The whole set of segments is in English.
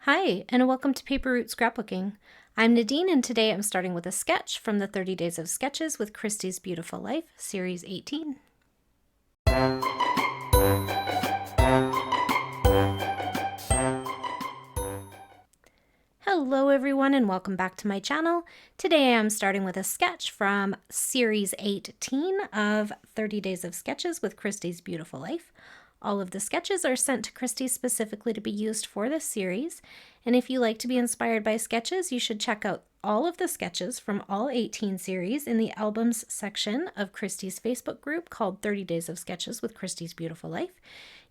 Hi, and welcome to Paper Route Scrapbooking. I'm Nadine, and today I'm starting with a sketch from the 30 Days of Sketches with Christy's Beautiful Life, Series 18. Hello everyone, and welcome back to my channel. Today I'm starting with a sketch from Series 18 of 30 Days of Sketches with Christy's Beautiful Life. All of the sketches are sent to Christy specifically to be used for this series, and if you like to be inspired by sketches, you should check out all of the sketches from all 18 series in the albums section of Christy's Facebook group called 30 Days of Sketches with Christy's Beautiful Life.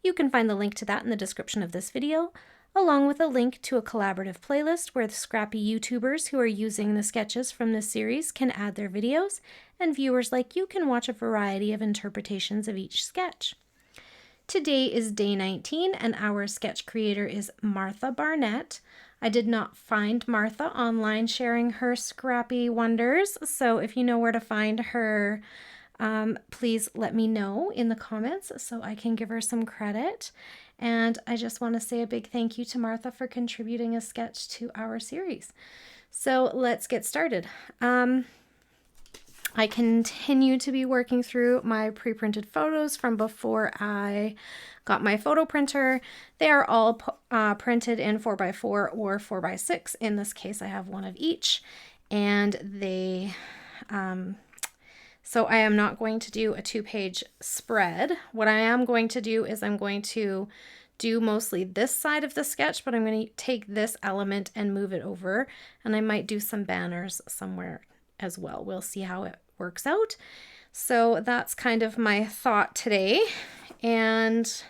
You can find the link to that in the description of this video, along with a link to a collaborative playlist where the scrappy YouTubers who are using the sketches from this series can add their videos, and viewers like you can watch a variety of interpretations of each sketch. Today is day 19, and our sketch creator is Martha Barnett. I did not find Martha online sharing her scrappy wonders, so if you know where to find her, please let me know in the comments so I can give her some credit. And I just want to say a big thank you to Martha for contributing a sketch to our series. So let's get started. I continue to be working through my pre-printed photos from before I got my photo printer. They are all printed in 4x4 or 4x6. In this case, I have one of each. And they, so I am not going to do a 2-page spread. What I am going to do is I'm going to do mostly this side of the sketch, but I'm going to take this element and move it over. And I might do some banners somewhere as well. We'll see how it works out. So that's kind of my thought today, and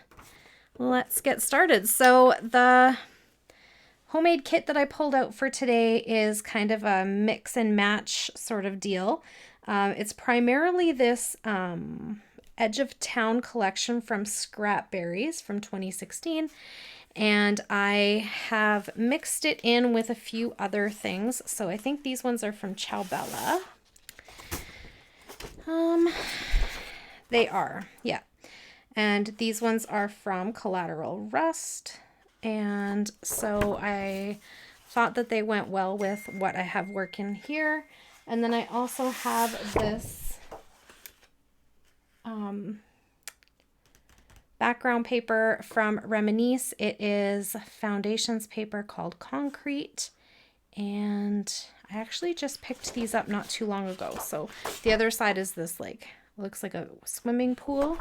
let's get started. So the homemade kit that I pulled out for today is kind of a mix and match sort of deal. It's primarily this Edge of Town collection from Scrap Berries from 2016. And I have mixed it in with a few other things. So I think these ones are from Ciao Bella. They are, yeah. And these ones are from Collateral Rust. And so I thought that they went well with what I have working here. And then I also have this background paper from Reminisce. It is foundations paper called Concrete, and I actually just picked these up not too long ago. So the other side is this, like, looks like a swimming pool.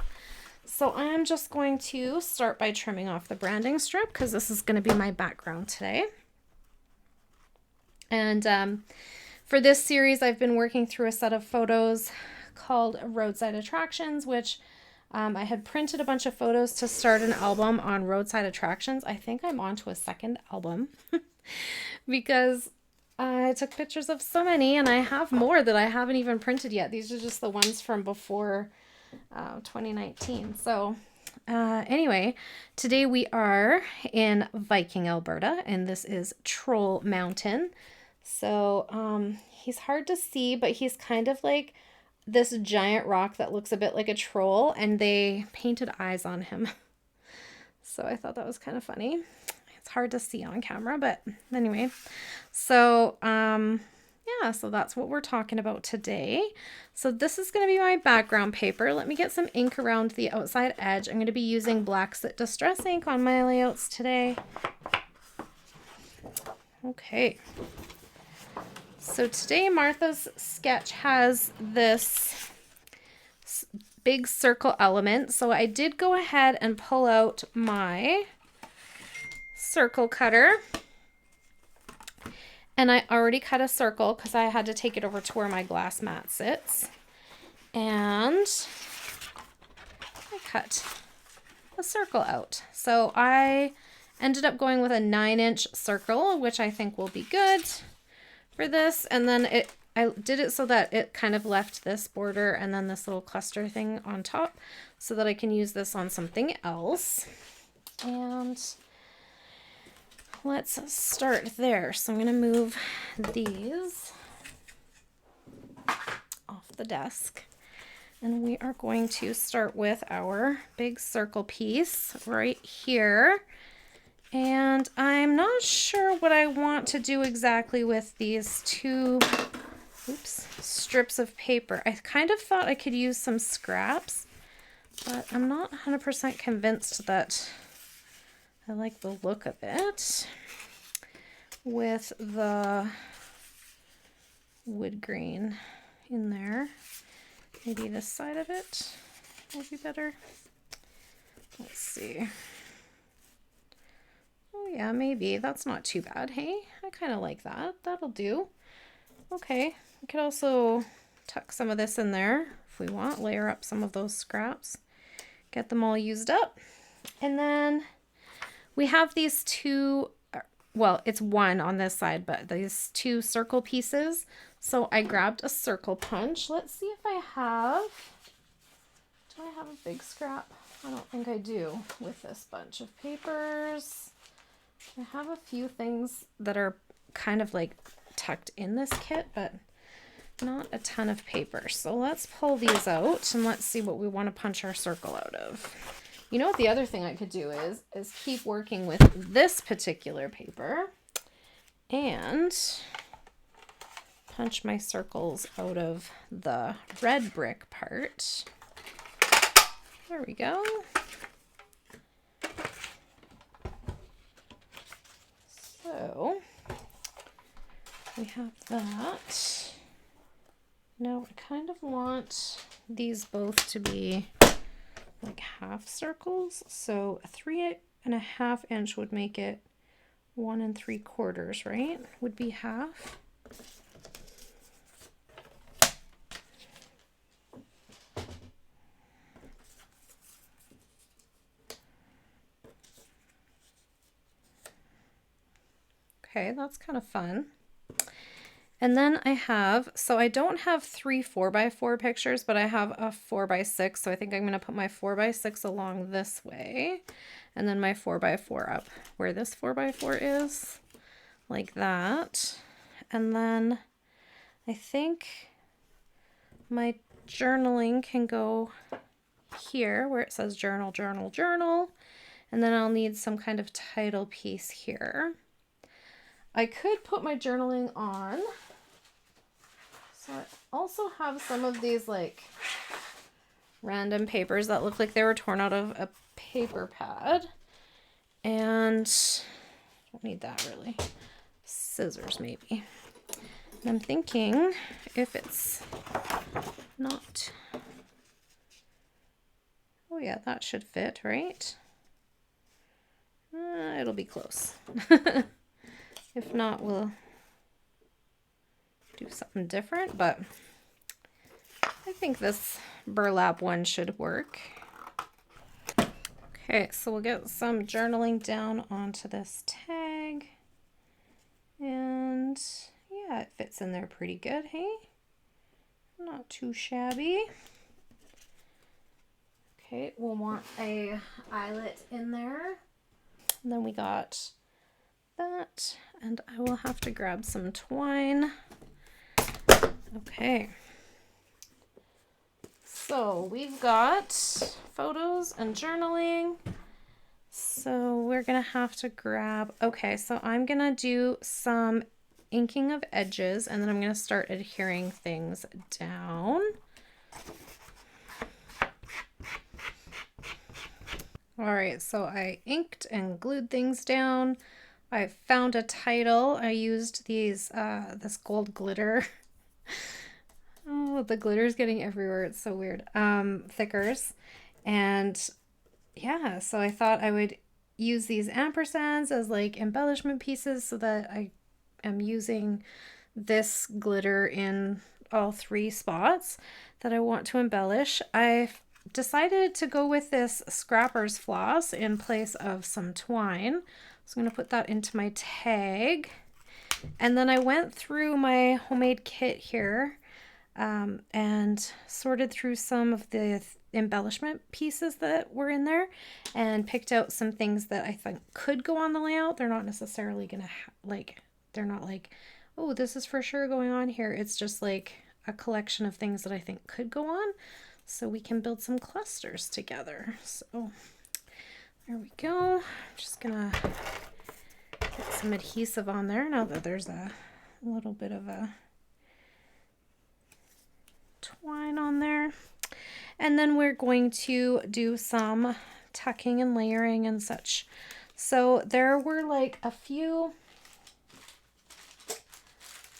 So I'm just going to start by trimming off the branding strip because this is going to be my background today. And for this series, I've been working through a set of photos called Roadside Attractions, which I had printed a bunch of photos to start an album on roadside attractions. I think I'm on to a second album because I took pictures of so many, and I have more that I haven't even printed yet. These are just the ones from before 2019. So anyway, today we are in Viking, Alberta, and this is Troll Mountain. So he's hard to see, but he's kind of like this giant rock that looks a bit like a troll, and they painted eyes on him. So I thought that was kind of funny. It's hard to see on camera, but anyway. So yeah, so that's what we're talking about today. So this is going to be my background paper. Let me get some ink around the outside edge. I'm going to be using Black Soot Distress ink on my layouts today. Okay. So today Martha's sketch has this big circle element. So I did go ahead and pull out my circle cutter. And I already cut a circle because I had to take it over to where my glass mat sits. And I cut a circle out. So I ended up going with a 9-inch circle, which I think will be good for this. And then I did it so that it kind of left this border and then this little cluster thing on top so that I can use this on something else. And let's start there. So I'm going to move these off the desk, and we are going to start with our big circle piece right here. And I'm not sure what I want to do exactly with these two strips of paper. I kind of thought I could use some scraps, but I'm not 100% convinced that I like the look of it with the wood grain in there. Maybe this side of it will be better. Let's see. Oh yeah, maybe. That's not too bad, hey? I kind of like that. That'll do. Okay, we could also tuck some of this in there if we want, layer up some of those scraps, get them all used up. And then we have these two, well, it's one on this side, but these two circle pieces. So I grabbed a circle punch. Let's see if I have, do I have a big scrap? I don't think I do with this bunch of papers. I have a few things that are kind of like tucked in this kit, but not a ton of paper. So let's pull these out and let's see what we want to punch our circle out of. You know what the other thing I could do is keep working with this particular paper and punch my circles out of the red brick part. There we go. So we have that. Now I kind of want these both to be like half circles. So a 3.5 inch would make it 1 3/4, right? Would be half. Okay, that's kind of fun. And then I have, so I don't have 3 4x4 pictures, but I have a 4x6. So I think I'm going to put my 4x6 along this way and then my 4x4 up where this 4x4 is, like that. And then I think my journaling can go here where it says journal, journal, journal. And then I'll need some kind of title piece here. I could put my journaling on. So I also have some of these like random papers that look like they were torn out of a paper pad. And don't need that really. Scissors maybe. And I'm thinking if it's not, oh yeah, that should fit, right? It'll be close. If not, we'll do something different, but I think this burlap one should work. Okay, so we'll get some journaling down onto this tag. And yeah, it fits in there pretty good, hey? Not too shabby. Okay, we'll want a eyelet in there. And then we got that, and I will have to grab some twine. Okay, so we've got photos and journaling. So we're gonna have to grab, okay, so I'm gonna do some inking of edges and then I'm gonna start adhering things down. All right, so I inked and glued things down. I found a title. I used these, this gold glitter. Oh, the glitter's getting everywhere. It's so weird. Thickers. And yeah, so I thought I would use these ampersands as like embellishment pieces so that I am using this glitter in all 3 spots that I want to embellish. I've decided to go with this scrapper's floss in place of some twine. So I'm going to put that into my tag. And then I went through my homemade kit here and sorted through some of the embellishment pieces that were in there and picked out some things that I think could go on the layout. They're not necessarily going to they're not like, oh, this is for sure going on here. It's just like a collection of things that I think could go on so we can build some clusters together. So there we go. I'm just gonna some adhesive on there now that there's a little bit of a twine on there. And then we're going to do some tucking and layering and such. So there were like a few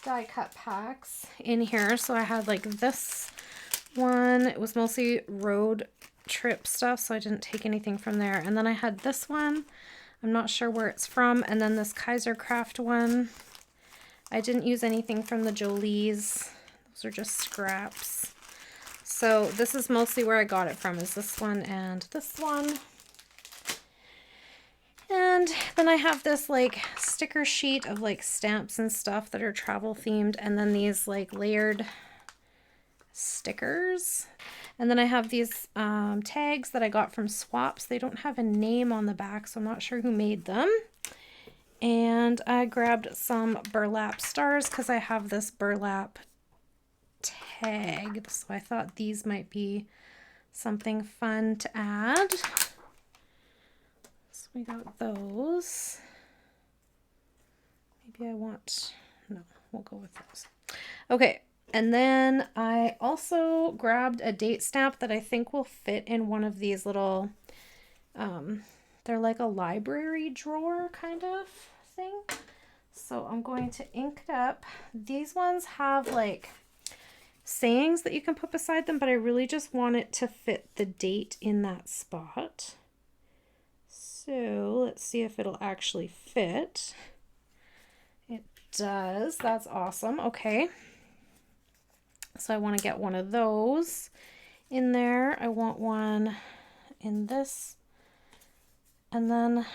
die cut packs in here. So I had like this one. It was mostly road trip stuff, so I didn't take anything from there. And then I had this one. I'm not sure where it's from. And then this Kaiser Craft one. I didn't use anything from the Jolie's. Those are just scraps. So this is mostly where I got it from, is this one and this one. And then I have this like sticker sheet of like stamps and stuff that are travel themed, and then these like layered stickers. And then I have these tags that I got from Swaps. They don't have a name on the back, so I'm not sure who made them. And I grabbed some burlap stars because I have this burlap tag. So I thought these might be something fun to add. So we got those. Maybe I want, no, we'll go with those. Okay, and then I also grabbed a date stamp that I think will fit in one of these little, they're like a library drawer kind of thing. So I'm going to ink it up. These ones have like sayings that you can put beside them, but I really just want it to fit the date in that spot. So let's see if it'll actually fit. It does. That's awesome. Okay. So I want to get one of those in there. I want one in this. And then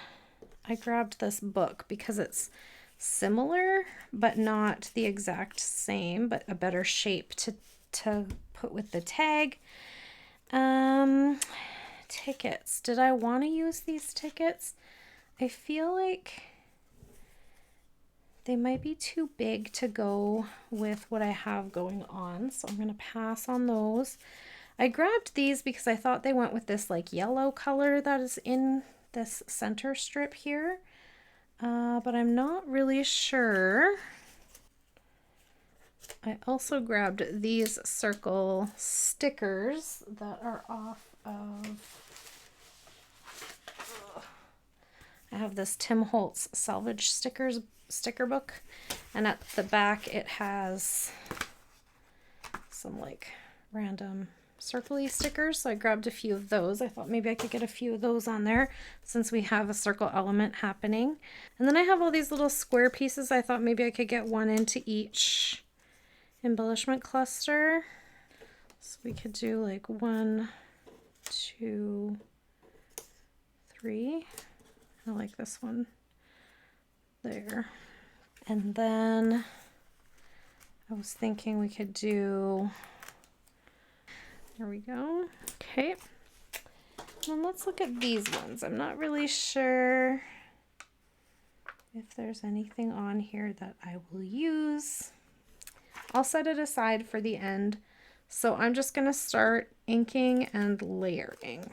I grabbed this book because it's similar, but not the exact same, but a better shape to put with the tag. Tickets. Did I want to use these tickets? I feel like they might be too big to go with what I have going on, so I'm going to pass on those. I grabbed these because I thought they went with this like yellow color that is in this center strip here, but I'm not really sure. I also grabbed these circle stickers that are off of, I have this Tim Holtz Salvage sticker book, and at the back it has some like random circle-y stickers, so I grabbed a few of those. I thought maybe I could get a few of those on there since we have a circle element happening. And then I have all these little square pieces. I thought maybe I could get one into each embellishment cluster. So we could do like 1, 2, 3. I like this one there. And then I was thinking we could do, there we go. Okay. And let's look at these ones. I'm not really sure if there's anything on here that I will use. I'll set it aside for the end. So I'm just going to start inking and layering.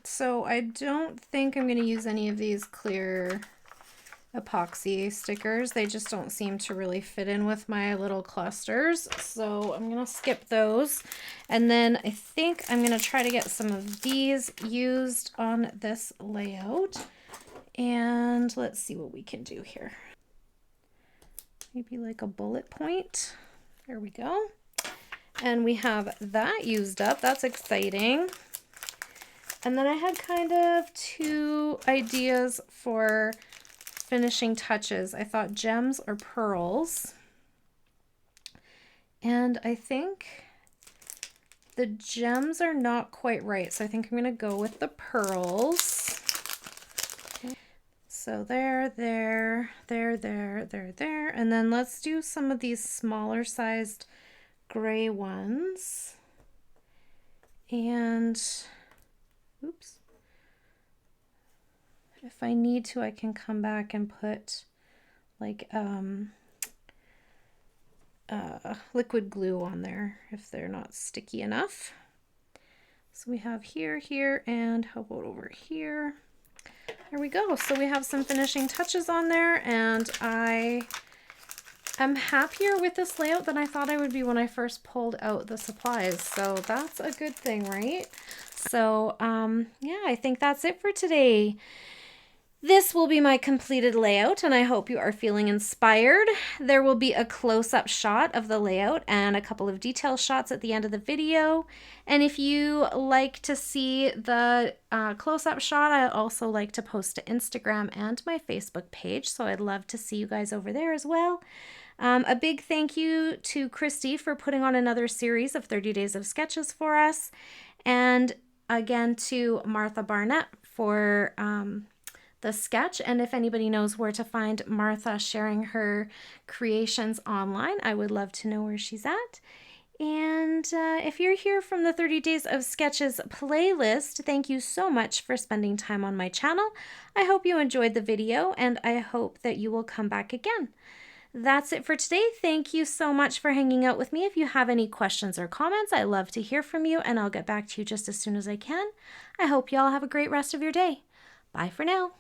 So I don't think I'm going to use any of these clear epoxy stickers. They just don't seem to really fit in with my little clusters. So I'm going to skip those. And then I think I'm going to try to get some of these used on this layout. And let's see what we can do here. Maybe like a bullet point. There we go. And we have that used up. That's exciting. And then I had kind of two ideas for finishing touches. I thought gems or pearls. And I think the gems are not quite right. So I think I'm going to go with the pearls. Okay. So there. And then let's do some of these smaller sized gray ones. And oops. If I need to, I can come back and put like liquid glue on there if they're not sticky enough. So So we have here, here, and how about over here? There we go. So we have some finishing touches on there, and I am happier with this layout than I thought I would be when I first pulled out the supplies. So that's a good thing, right? So yeah, I think that's it for today. This will be my completed layout, and I hope you are feeling inspired. There will be a close-up shot of the layout and a couple of detail shots at the end of the video. And if you like to see the close-up shot, I also like to post to Instagram and my Facebook page, so I'd love to see you guys over there as well. A big thank you to Christy for putting on another series of 30 Days of Sketches for us, and again to Martha Barnett for the sketch. And if anybody knows where to find Martha sharing her creations online, I would love to know where she's at. And if you're here from the 30 Days of Sketches playlist, thank you so much for spending time on my channel. I hope you enjoyed the video, and I hope that you will come back again. That's it for today. Thank you so much for hanging out with me. If you have any questions or comments, I love to hear from you, and I'll get back to you just as soon as I can. I hope you all have a great rest of your day. Bye for now.